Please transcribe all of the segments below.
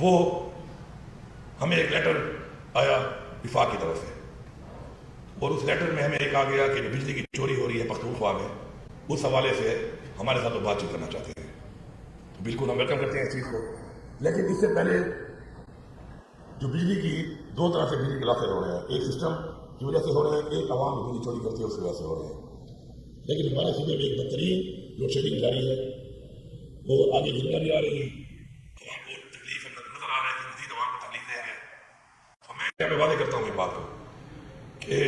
وہ ہمیں ایک لیٹر آیا وفاق کی طرف سے، اور اس لیٹر میں ہمیں ایک آ گیا کہ جو بجلی کی چوری ہو رہی ہے پختونخوا میں، اس حوالے سے ہمارے ساتھ وہ بات چیت کرنا چاہتے ہیں. تو بالکل ہم ویلکم کرتے ہیں اس چیز کو. لیکن اس سے پہلے جو بجلی کی دو طرح سے بجلی کے لاسز ہو رہے ہیں، ایک سسٹم کی وجہ سے ہو رہے ہیں، ایک عوام بجلی چوری کرتی ہے اس کی وجہ سے ہو رہے ہیں. لیکن ہمارے صوبے میں ایک بدترین لوڈ شیڈنگ جاری ہے، اور آگے گزرنا بھی آ رہی ہے. عوام کو تکلیف نظر آ رہا ہے کہ مزید عوام کو تکلیف دیں گے. تو میں یہاں پہ واضح کرتا ہوں اس بات کو کہ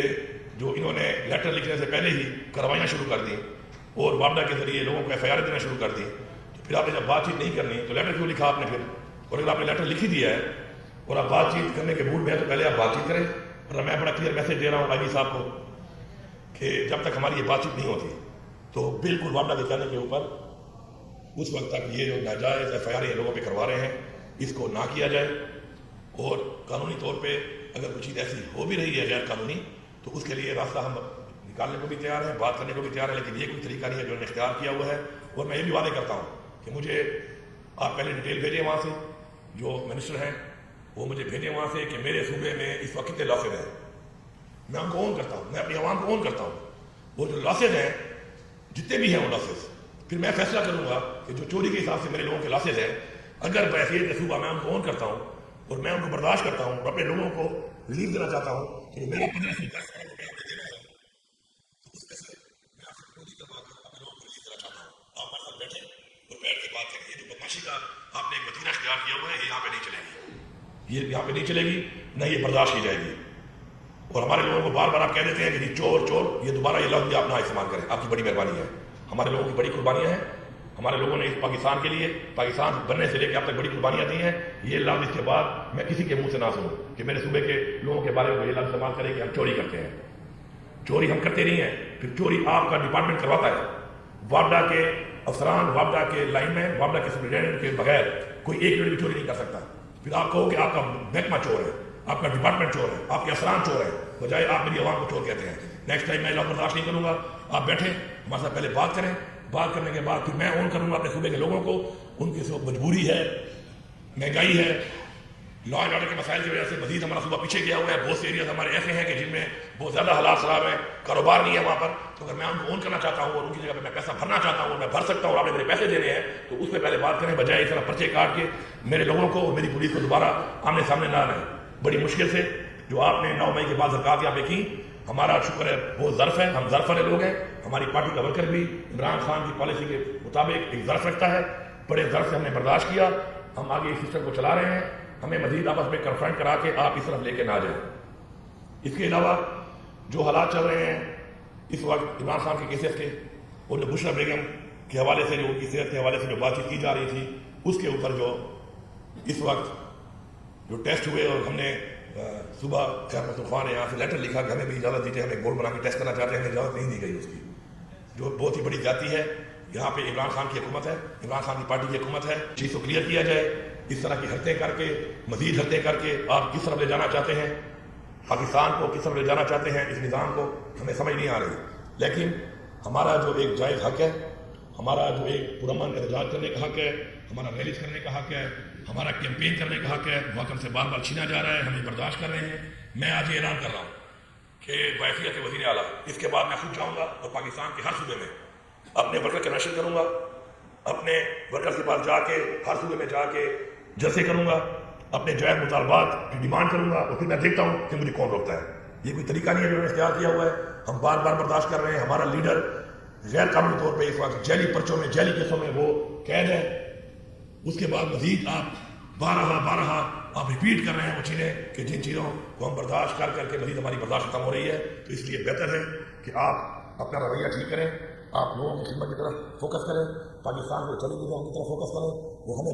جو انہوں نے لیٹر لکھنے سے پہلے ہی کاروائیاں شروع کر دیں اور وابڈا کے ذریعے لوگوں کو ایف آئی آر دینا شروع کر دیں، تو پھر آپ نے جب بات چیت نہیں کرنی تو لیٹر کیوں لکھا آپ نے پھر؟ اور اگر آپ نے لیٹر لکھ ہی دیا ہے اور آپ بات چیت کرنے کے موڈ میں ہے تو پہلے آپ بات چیت کریں. اور میں بڑا کلیئر میسج دے رہا ہوں آئی جی صاحب کو کہ جب تک ہماری یہ بات چیت نہیں ہوتی تو بالکل وابڈا کے کہنے کے اوپر اس وقت تک یہ جو ناجائز ایف آئی آر لوگوں پہ کروا رہے ہیں اس کو نہ کیا جائے. اور قانونی طور پہ اگر کوئی چیز ایسی ہو بھی رہی ہے غیر قانونی تو اس کے لیے راستہ ہم نکالنے کو بھی تیار ہیں، بات کرنے کو بھی تیار ہیں، لیکن یہ کوئی طریقہ نہیں ہے جو انہوں نے اختیار کیا ہوا ہے. اور میں یہ بھی وعدے کرتا ہوں کہ مجھے آپ پہلے ڈیٹیل بھیجیں وہاں سے، جو منسٹر ہیں وہ مجھے بھیجیں وہاں سے کہ میرے صوبے میں اس وقت کتنے لاسز ہیں. میں ان کو اون کرتا ہوں، میں اپنی عوام کو اون کرتا ہوں. وہ جو لاسز ہیں جتنے بھی ہیں وہ لاسز، پھر میں فیصلہ کروں گا کہ جو چوری کے حساب سے میرے لوگوں کے لاسز ہیں اگر بحیثیت کے صوبہ میں ان کو اون کرتا ہوں اور میں ان کو برداشت کرتا ہوں اور اپنے لوگوں کو ریلیف دینا چاہتا ہوں کہ میرے 15 سے 10 سال میں انہیں دینا ہے، تو اس میں سے میں آپ کو پوری طرح اپنے لوگوں کو ریلیف دینا چاہتا ہوں. آپ ہمارے ساتھ بیٹھیں اور بیٹھ کے بات کریں. یہ جو بدماشی کا آپ نے ایک وتیرہ اختیار کیا ہوا ہے یہ یہاں پہ نہیں چلے گی، یہ یہاں پہ نہیں چلے گی، نہ یہ برداشت کی جائے گی. اور ہمارے لوگوں کو بار بار آپ کہہ دیتے ہیں کہ جی چور چور، یہ دوبارہ یہ لفظ بھی آپ نہ استعمال کریں. آپ کی بڑی مہربانی ہے، ہمارے لوگوں کی بڑی قربانیاں ہیں، ہمارے لوگوں نے اس پاکستان کے لیے پاکستان بننے سے لے کے اب تک بڑی قربانیاں دی ہیں. یہ لفظ اس کے بعد میں کسی کے منہ سے نہ سنوں کہ میرے صوبے کے لوگوں کے بارے میں یہ لفظ استعمال کریں کہ ہم چوری کرتے ہیں. چوری ہم کرتے نہیں ہیں، پھر چوری آپ کا ڈپارٹمنٹ کرواتا ہے. وابڈا کے افسران، وابڈا کے لائن مین، وابڈا کے سپرنٹینڈنٹ کے بغیر کوئی ایک یونٹ بھی چوری نہیں کر سکتا. پھر آپ کہو کہ آپ کا محکمہ چور ہے، آپ کا ڈپارٹمنٹ چور ہے، آپ کے افسران چور ہیں، بجائے آپ میری عوام کو چور کہتے ہیں. نیکسٹ ٹائم میں برداشت نہیں کروں گا. آپ بیٹھیں ہمارے ساتھ پہلے بات کریں، بات کرنے کے بعد پھر میں اون کروں گا اپنے صوبے کے لوگوں کو. ان کی سب مجبوری ہے، مہنگائی ہے، لا اینڈ آرڈر کے مسائل کی وجہ سے مزید ہمارا صوبہ پیچھے گیا ہوا ہے. بہت سے ایریاز ہمارے ایسے ہیں کہ جن میں بہت زیادہ حالات خراب ہیں، کاروبار نہیں ہے وہاں پر. تو اگر میں ان کو اون کرنا چاہتا ہوں اور ان کی جگہ پہ میں پیسہ بھرنا چاہتا ہوں اور میں بھر سکتا ہوں اور آپ نے میرے پیسے دینے ہیں تو اس پہ پہلے بات کریں، بجائے اس طرح پرچے کاٹ کے میرے لوگوں کو اور میری پولیس کو دوبارہ آمنے سامنے نہ رہیں. بڑی مشکل سے جو آپ نے 9 مئی کے بعد زکوٰۃ یہاں پہ کی، ہمارا شکر ہے بہت ظرف ہے، ہم ظرف والے لوگ ہیں. ہماری پارٹی کا ورکر بھی عمران خان کی پالیسی کے مطابق ایک ظرف رکھتا ہے. بڑے ظرف سے ہم نے برداشت کیا، ہم آگے اس سسٹم کو چلا رہے ہیں. ہمیں مزید آپس میں کنفرنٹ کرا کے آپ اس طرف لے کے نہ جائیں. اس کے علاوہ جو حالات چل رہے ہیں اس وقت عمران خان کے کیسز کے اور جو بشرا بیگم کے حوالے سے، جو ان کی صحت کے حوالے سے جو بات چیت کی جا رہی تھی، اس کے اوپر جو اس وقت جو ٹیسٹ ہوئے اور ہم نے صبح خیر پختونخوا نے یہاں سے لیٹر لکھا کہ ہمیں بھی اجازت دیجیے، ہمیں گولڈ بنا کے ٹیسٹ کرنا چاہتے ہیں، ہمیں اجازت نہیں دی گئی. اس کی جو بہت ہی بڑی جاتی ہے. یہاں پہ عمران خان کی حکومت ہے، عمران خان کی پارٹی کی حکومت ہے. چیز کو کلیئر کیا جائے. اس طرح کی حرکتیں کر کے، مزید حرکتیں کر کے آپ کس طرف لے جانا چاہتے ہیں پاکستان کو، کس طرف لے جانا چاہتے ہیں اس نظام کو، ہمیں سمجھ نہیں آ رہی. لیکن ہمارا جو ایک جائز حق ہے، ہمارا جو ایک پرامن احتجاج کرنے کا حق ہے، ہمارا ریلیز کرنے کا حق ہے، ہمارا کیمپین کرنے کا حق ہے، وہ ہم سے بار بار چھینا جا رہا ہے. ہم یہ برداشت کر رہے ہیں. میں آج یہ اعلان کر رہا ہوں کہ بحیثیت وزیر اعلیٰ اس کے بعد میں خود جاؤں گا اور پاکستان کے ہر صوبے میں اپنے ورکر کے نشر کروں گا، اپنے ورکر کے پاس جا کے ہر صوبے میں جا کے جلسے کروں گا، اپنے جائز مطالبات کی ڈیمانڈ کروں گا اور پھر میں دیکھتا ہوں کہ مجھے کون روکتا ہے. یہ کوئی طریقہ نہیں ہے جو انہوں نے اختیار کیا ہوا ہے. ہم بار بار برداشت کر رہے ہیں. ہمارا لیڈر غیر قانونی طور پہ اس وقت جیلی پرچوں میں، جیلی کیسوں میں وہ قید ہے. اس کے بعد مزید آپ بارہا آپ ریپیٹ کر رہے ہیں وہ چیزیں کہ جن چیزوں کو ہم برداشت کر کر کے مزید ہماری برداشت ختم ہو رہی ہے. تو اس لیے بہتر ہے کہ آپ اپنا رویہ ٹھیک کریں، آپ لوگوں کی خدمت کی طرف فوکس کریں، پاکستان کو چلی گئی کی طرف فوکس کریں. وہ ہمیں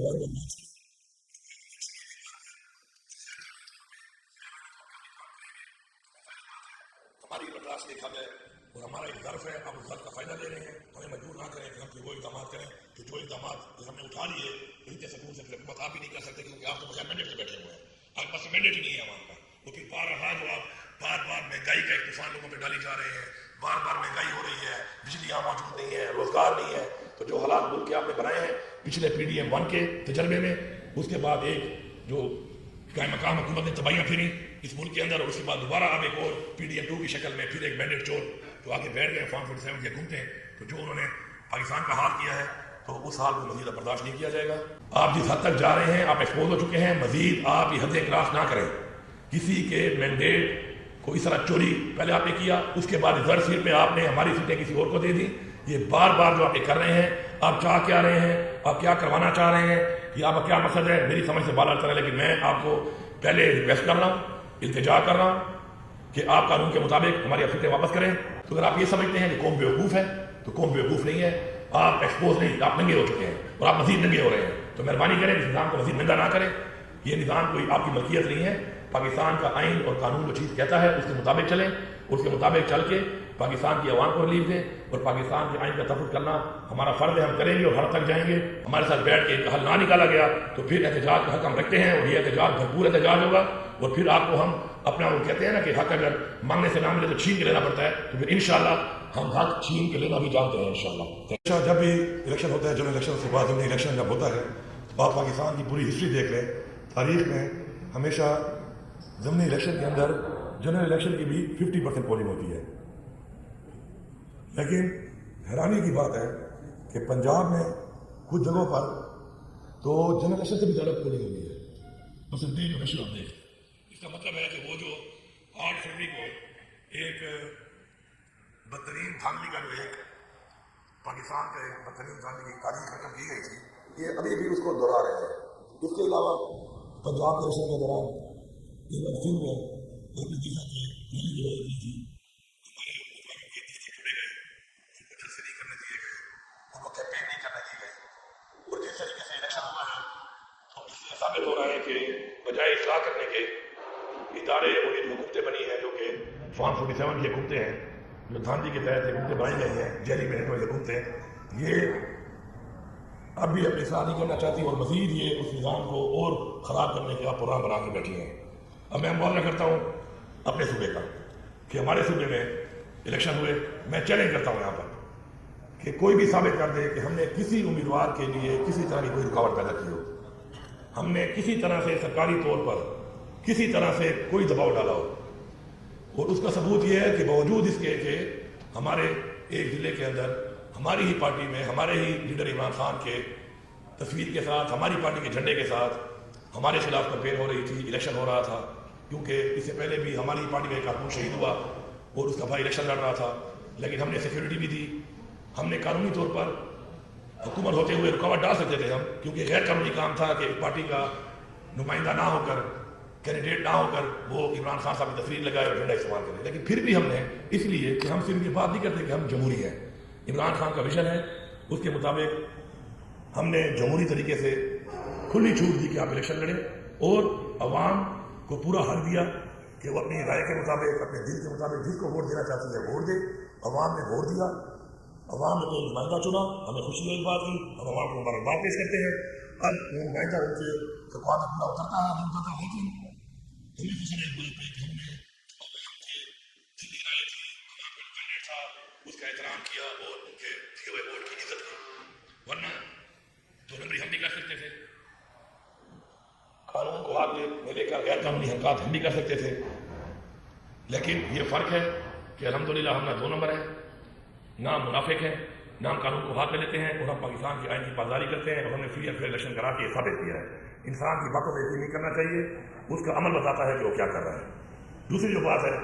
ہماری برداشت دیکھا جائے اور ہمارا ایک ظرف ہے. آپ اس ظرف کا فائدہ لے رہے ہیں. ہمیں مجبور نہ کریں کہ ہم کوئی وہ اقدامات کریں کہ جو اقدامات ہم نے اٹھا لیے اتنے سکون سے حکومت آپ بھی نہیں کر سکتے کیونکہ آپ تو بغیر مینڈیٹ سے بیٹھے ہوئے ہیں. آپ کے پاس مینڈیٹ ہی نہیں ہے عوام کا. وہ پھر بارہا جو آپ بار بار مہنگائی کا ایک طوفان لوگوں پہ ڈالی جا رہے ہیں، بار بار مہنگائی ہو رہی ہے، بجلی یہاں موجود نہیں ہے، روزگار نہیں ہے. تو جو حالات ملک کے آپ نے بنائے ہیں پچھلے PDM 1 کے تجربے میں، اس کے بعد ایک جو قائم مقام حکومت نے تباہیاں پھیری اس ملک کے اندر، اور اس کے بعد دوبارہ اب ایک اور PDM2 کی شکل میں پھر ایک بینڈیڈ چور جو آگے بیٹھ گئے فارم 47 کے گھومتے ہیں، تو جو انہوں نے پاکستان کا حال کیا ہے تو اس حال کو مزید برداشت نہیں کیا جائے گا۔ آپ جس حد تک جا رہے ہیں آپ ایکسپوز ہو چکے ہیں، مزید آپ یہ حدیں کراس نہ کریں۔ کسی کے مینڈیٹ کو اس طرح چوری پہلے آپ نے کیا، اس کے بعد ریزرو سیٹ پہ آپ نے ہماری سیٹیں کسی اور کو دے دی۔ یہ بار بار جو آپ یہ کر رہے ہیں، آپ چاہ کیا رہے ہیں، آپ کیا کروانا چاہ رہے ہیں، یہ آپ کا کیا مقصد ہے، میری سمجھ سے بالا چل رہا ہے۔ لیکن میں آپ کو پہلے ریکویسٹ کر رہا ہوں، التجا کر رہا ہوں کہ آپ قانون کے مطابق ہماری سیٹیں واپس کریں۔ تو اگر آپ یہ سمجھتے ہیں کہ قوم بیوقوف ہے تو قوم بیوقوف نہیں ہے، آپ ایکسپوز نہیں، آپ ننگے ہو چکے ہیں اور آپ مزید ننگے ہو رہے ہیں۔ تو مہربانی کریں اس نظام کو مزید ننگا نہ کریں۔ یہ نظام کوئی آپ کی ملکیت نہیں ہے۔ پاکستان کا آئین اور قانون جو چیز کہتا ہے اس کے مطابق چلیں، اس کے مطابق چل کے پاکستان کی عوام کو ریلیف دیں، اور پاکستان کے آئین کا تحفظ کرنا ہمارا فرض ہے، ہم کریں گے اور حد تک جائیں گے۔ ہمارے ساتھ بیٹھ کے ایک حل نہ نکالا گیا تو پھر احتجاج کا حق ہم رکھتے ہیں، اور یہ احتجاج بھرپور احتجاج ہوگا، اور پھر آپ کو ہم اپنا وہ کہتے ہیں نا کہ حق اگر مانگنے سے نہ ملے تو چھین کے لینا پڑتا ہے، تو پھر انشاءاللہ ہم حق چھین کے لینا بھی جانتے ہیں انشاءاللہ۔ جب بھی الیکشن ہوتا ہے، جنرل الیکشن سے بعد الیکشن جب ہوتا ہے تو آپ پاکستان کی پوری ہسٹری دیکھ لیں، تاریخ میں ہمیشہ ضمنی الیکشن کے اندر جنرل الیکشن کی بھی 50% پولنگ ہوتی ہے۔ لیکن حیرانی کی بات ہے کہ پنجاب میں کچھ جگہوں پر تو جنرل الیکشن سے بھی زیادہ پولنگ ہوئی ہے۔ تو صرف دیکھ ہمیشہ آپ دیکھ، اس کا مطلب ہے کہ وہ جو 8 فروری کو ایک بدترین دھاندلی کا جو ایک پاکستان کا ایک بدترین دھاندلی کی تاریخ ختم کی گئی تھی، یہ ابھی بھی اس کو دہرا رہے ہیں۔ اس کے علاوہ پنجاب کے الیکشن کے دوران سندھ میں ایک نتیجہ کی ریلی جو کی تھی، اور جس طریقے سے الیکشن ہوا ہے تو اس سے ثابت ہو رہا ہے کہ بجائے اصلاح کرنے کے ادارے اور یہ حکومتیں بنی ہیں جو کہ فارم 47 کی حکومتیں ہیں، جو دھاندلی کے تحت حکومتیں بنائی گئی ہیں، جیلی میں رہنے والی حکومتیں، یہ اب بھی اپنی اصلاح نہیں کرنا چاہتی اور مزید یہ اس نظام کو اور خراب کرنے کا پروگرام بنا کے بیٹھی ہیں۔ اب میں معاہدہ کرتا ہوں اپنے صوبے کا کہ ہمارے صوبے میں الیکشن ہوئے، میں چیلنج کرتا ہوں یہاں پر کہ کوئی بھی ثابت کر دے کہ ہم نے کسی امیدوار کے لیے کسی طرح کی کوئی رکاوٹ پیدا کی ہو، ہم نے کسی طرح سے سرکاری طور پر کسی طرح سے کوئی دباؤ ڈالا ہو، اور اس کا ثبوت یہ ہے کہ باوجود اس کے کہ ہمارے ایک ضلع کے اندر ہماری ہی پارٹی میں ہمارے ہی لیڈر عمران خان کے تصویر کے ساتھ، ہماری پارٹی کے جھنڈے کے ساتھ ہمارے خلاف کمپین ہو رہی تھی، الیکشن ہو رہا تھا، کیونکہ اس سے پہلے بھی ہماری پارٹی کا ایک کارکن شہید ہوا اور اس کا بھائی الیکشن لڑ رہا تھا، لیکن ہم نے سیکیورٹی بھی دی، ہم نے قانونی طور پر حکومت ہوتے ہوئے رکاوٹ ڈال سکتے تھے ہم، کیونکہ غیر قانونی کام تھا کہ ایک پارٹی کا نمائندہ نہ ہو کر، کینڈیڈیٹ نہ ہو کر وہ عمران خان صاحب کی تصویر لگائے اور جھنڈا استعمال کرے، لیکن پھر بھی ہم نے اس لیے کہ ہم صرف یہ بات نہیں کرتے کہ ہم جمہوری ہیں، عمران خان کا ویژن ہے، اس کے مطابق ہم نے جمہوری طریقے سے کھلی چھوٹ دی کہ آپ الیکشن لڑیں، اور عوام کو پورا حق دیا کہ وہ اپنی رائے کے مطابق، اپنے دل کے مطابق جس کو ووٹ دینا چاہتی ہے ووٹ دے۔ عوام نے ووٹ دیا، عوام نے تو نمائندہ چنا، ہمیں خوشی ہے اس بات کی، ہم عوام کو مبارکباد پیش کرتے ہیں۔ اب وہ نمائندہ ان کے خواہاں میں پورا اترتا ہے نہیں اترتا، لیکن ہمیں خوشی ہے اس بات پہ کہ ہم نے جتنی رائے تھی، ہمارا کوئی کینڈیڈیٹ تھا، اس کا احترام کیا اور ان کے دیے ہوئے ووٹ کی عزت کی، ورنہ 2 نمبری ہم بھی کر سکتے تھے، قانون کو ہاتھ میں لے کر غیر قانونی حرکات ہم بھی کر سکتے تھے، لیکن یہ فرق ہے کہ الحمدللہ ہم نہ 2 نمبر ہیں، نہ ہم منافق ہیں، نہ ہم قانون کو ہاتھ میں لیتے ہیں، اور ہم پاکستان کے آئین کی پاسداری کرتے ہیں، اور ہم نے فری اینڈ فیئر الیکشن کرا کے ثابت کیا ہے۔ انسان کی باتوں پہ یقین نہیں کرنا چاہیے، اس کا عمل بتاتا ہے کہ وہ کیا کر رہا ہے۔ دوسری جو بات ہے